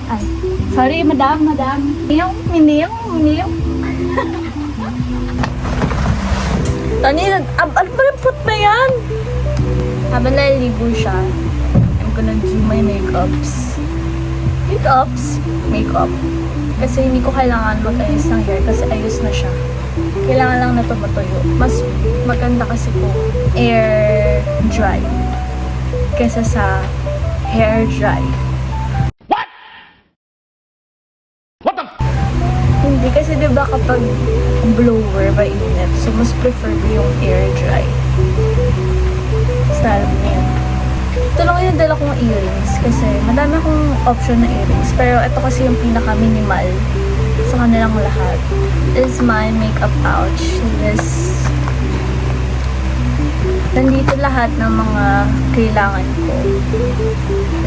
Ay, sorry, madam. Miniyong. Tani, ano ba yung put na yan? Habang naliligo siya, I'm gonna do my makeups. Makeup. Kasi hindi ko kailangan mag-ayos ng hair kasi ayos na siya. Kailangan lang na ito matuyo. Mas maganda kasi po air dry kesa sa hair dry. Hindi kasi diba kapag blower mainit, so mas prefer ko yung air dry style niya. Ito lang yung dala kong earrings kasi madami akong option na earrings, pero ito kasi yung pinaka minimal sa kanilang lahat. This is my makeup pouch. Nandito lahat ng mga kailangan ko.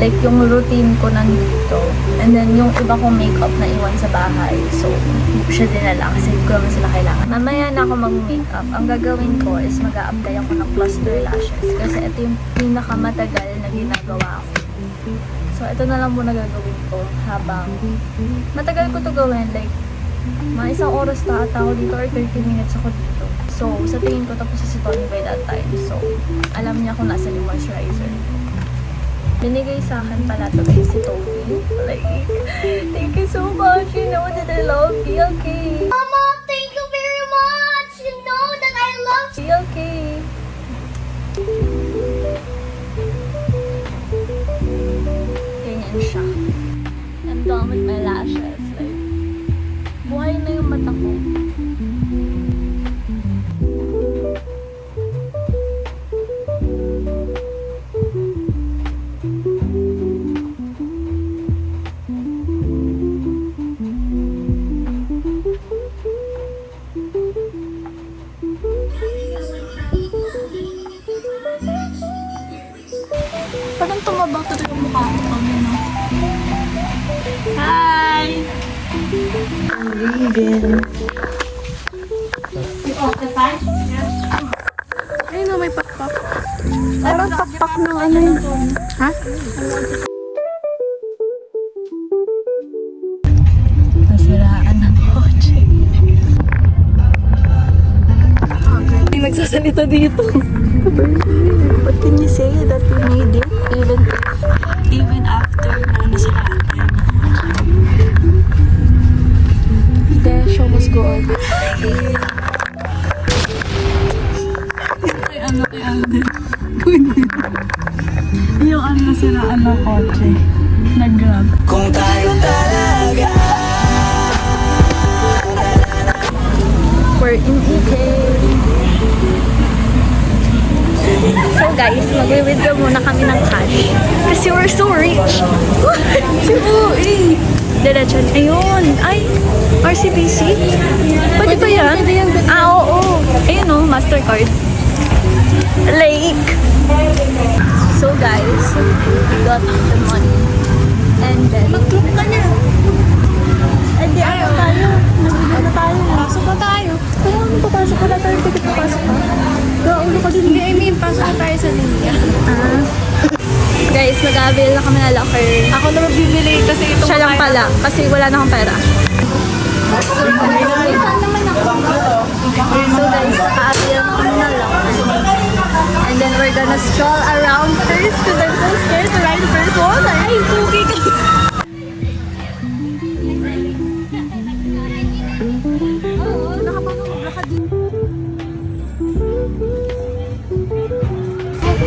Like, yung routine ko nandito. And then, yung iba kong makeup na iwan sa bahay. So, hindi ko siya dinala kasi hindi ko naman sila kailangan. Mamaya na ako mag-makeup. Ang gagawin ko is mag-a-apply ako ng cluster lashes. Kasi ito yung pinakamatagal na ginagawa ko. So, ito na lang muna gagawin ko habang matagal ko to gawin. Like, mga isang oras na ata ako dito or 30 minutes ako dito. So, sa tingin ko tapos si Tony by that time. So, alam niya kung nasa yung moisturizer. Binigay sa akin pala to guys si Tony. Like, thank you so much. You know that I love you, okay? Mama, thank you very much. You know that I love you. Okay. Ganyan siya. I'm done with my lashes. Like, buhay na yung mata ko. Parang tumabang to yung mukha ko kami, no? Hi! I'm leaving. You off the fan? Ayun na, may pakpak. Parang pakpak ng ano yun. Ha? Nasiraan ng kotse. Hindi nagsasalita dito. What can you say that we made it even after na nasiraan tayo ng kotse? The show must go on. Yung ano nasiraan ng kotse. Nag-grab. Kung tayo talaga. We're in EK. So guys, mag-withdraw muna kami ng cash. Kasi we're so rich. Si Boy. Diretso. Ayun. Ay, RCBC? Pwede ba yan? Oo. Ayun o, Mastercard. Lake. So guys, we got the money. And then, mag-look ka na. Hindi, ano tayo? Nag-look na tayo. Pasok na tayo. Kaya ano, papasok ka na tayo. Pwede papasok ka. Gaulo ka din. Hindi, I mean, pasok na tayo sa linya. Guys, mag-avail na kami na locker. Ako na magbibili kasi ito. Siya lang pala, kasi wala na akong pera. So guys, a-avail na kami na locker. And then we're gonna stroll around first because I'm so scared to ride the first one. Ay, pugi ka.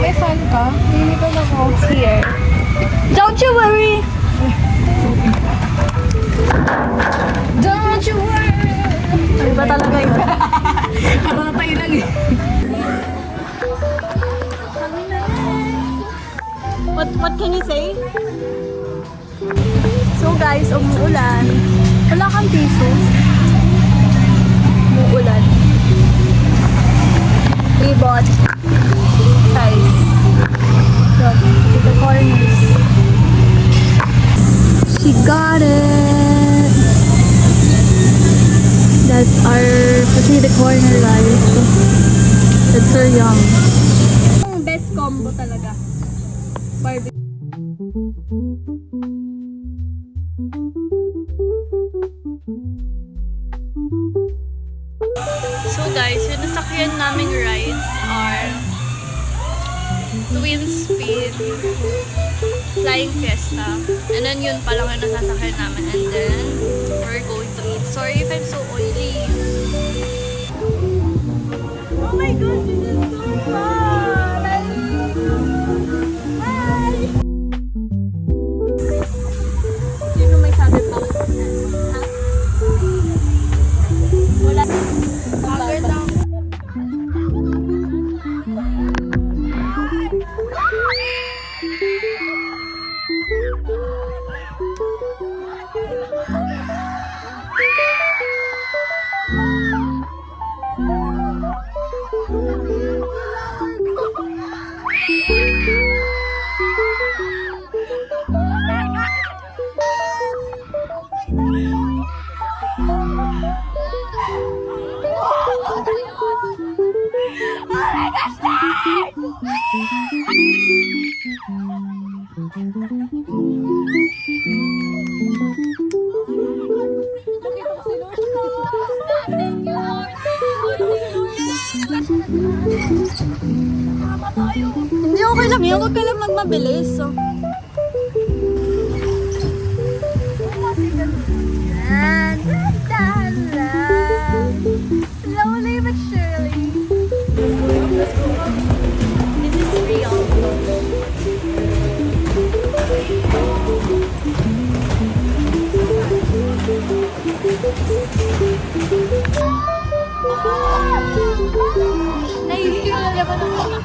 May fan ka? Hindi ko na ako. Here. Don't you worry. Don't you worry! Iba talaga yun. Parang tayo lang eh. What can you say? So guys, umuulan. Wala kang piso. Umuulan. We bought rice from the corners. She got it. That's our, let's see the corner rice. That's so yum. best combo talaga. Barbecue. So guys, yung nasakyan naming rides are Twin Speed, Flying Fiesta, and then yun pa lang yung nasasakyan namin, and then we're going to eat. Sorry if I'm so oily. Oh my god, this is so fun! Hi! Sino may sabi pa? Ha? Wala. Agad lang. Hindi, okay lang yun. Huwag ka lang magmabilis. So. And slowly but surely. Let's go up. This is real. Nahihilo na ba naman?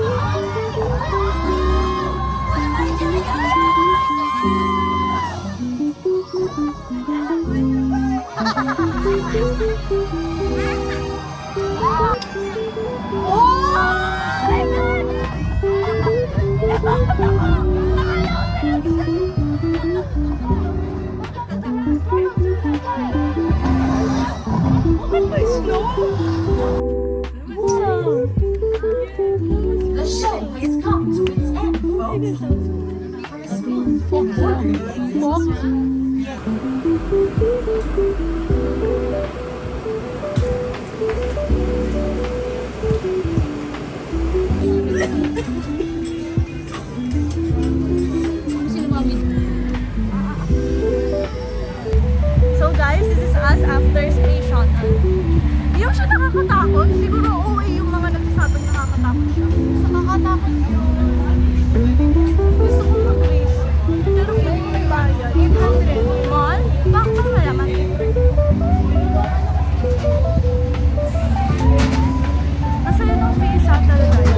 The show has come to its end, folks. From a school for So guys, this is us after station. Hindi ko siya nakakatakot. Siguro OA yung mga nagsasabing nakakatakot siya. Sa nakakatakot yun. Gusto ko mag-race. Pero feeling ko may bayad. 800. Mall? Bakit ba malaman? Masaya ng face shuttle guys.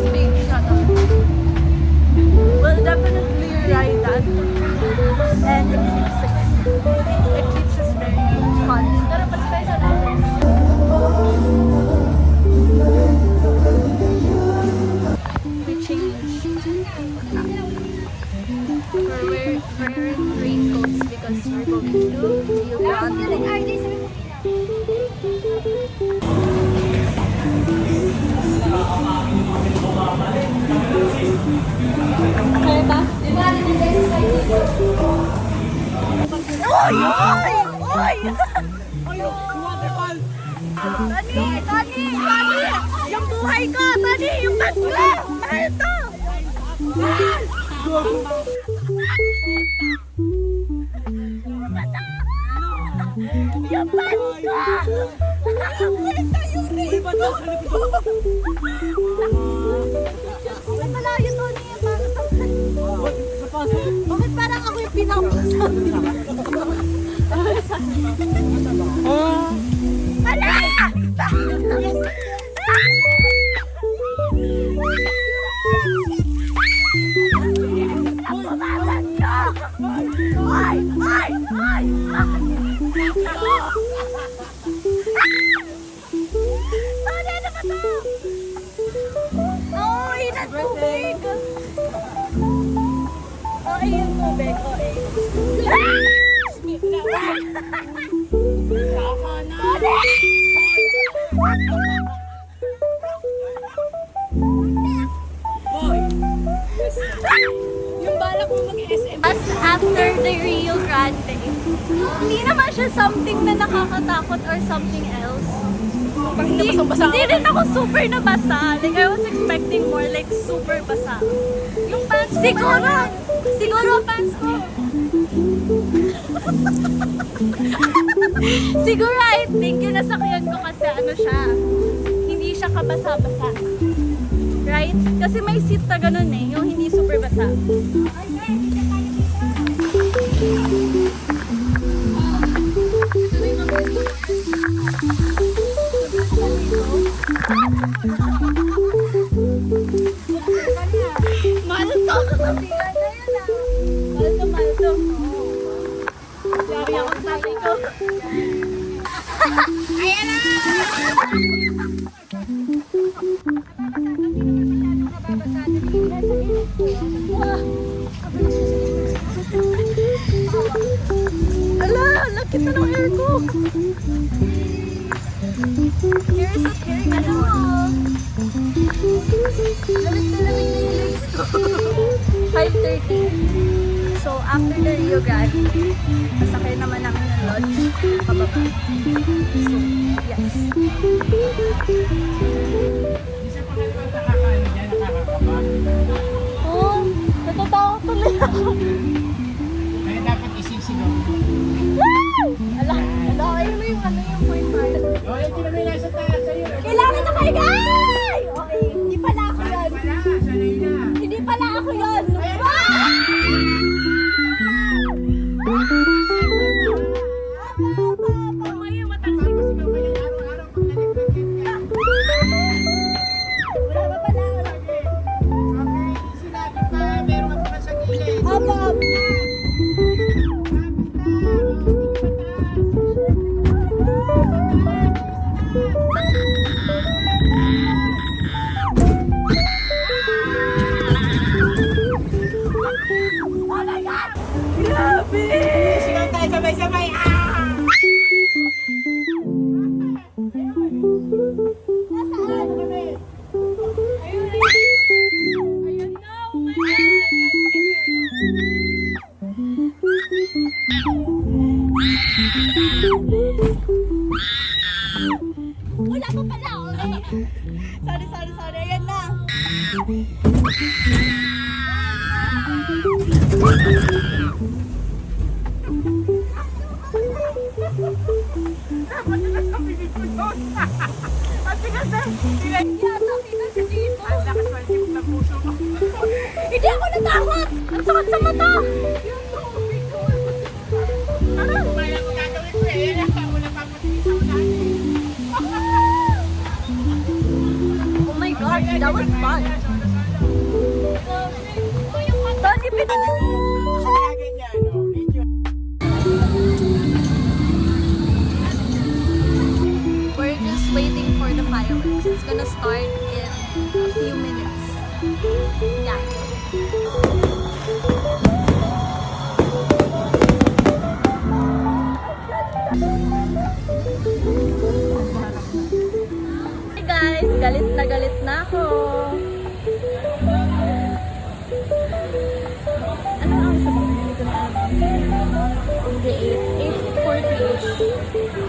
Space shuttle. We'll definitely ride that. And it keeps us very fun. Tara, pati tayo sa numbers. We changed. We're wearing raincoats because we're going to Rio Grande. Kaya ba? Oy! Oy! Oy! Tani! Yung buhay ko! Tani! Yung bag ko! Mahal to! Mahal! Yung bag ko! Nakakakwenta yung rito! May malayo to niya. Bakit parang ako yung pinakasabi? Wala! Ang bumabag ko! Ay! Ay! Ay! Sorry, ano ba to? Ay, natubig! Ay, yung tubig. after the Rio Grande. Hindi naman siya something na nakakatakot or something else. Hindi rin ako super nabasa. Like, I was expecting more like super basa. Yung pants ko siguro pants ko. Siguro I think yung nasakyan ko kasi ano siya, hindi siya kabasa-basa. Right? Kasi may seat na ganun eh, yung hindi super basa. Malto! Malto. Yari ako sa tatay ko. Ayan na! Ala, lakit na ng hair ko. Hair is okay, ano? Lamig na yung legs ko. 5:30. So, after the Rio Grande, masakay naman namin ng lodge pababa. So, yes. Oh, natatakot tuloy ako. Kaya dapat isisigaw. Ala, ayun na yung yung point part. O, yung kinamay nasa taas sa'yo. Kailangan na kayo, guys! Okay, hindi pala ako yun. Wala, sanay na. Hindi pala ako yun. Papasigaw ka yan araw-araw pag nalaglag yan. Wala pa pala ako. Okay, sinabi pa, meron ka pa sa gilid. Opo. Oh my God! Grabe! Sigaw tayo sabay-sabay. Ayun na! Oh my Wala pa pala! Okay. Sorry. Ayan na! Hindi ako natakot! Ang sakit sa mata! Wala mo gagawin ko eh. Wala pa mo sa unahan eh. Oh my God, that was fun! Tony, pinatay! Kaya ganyan, no? Medyo. We're just waiting for the fireworks. It's gonna start in a few minutes. Yeah. Hey guys, galit na ako. Ano ang sabi? Hindi ko na alam. Hindi, 8:40-ish.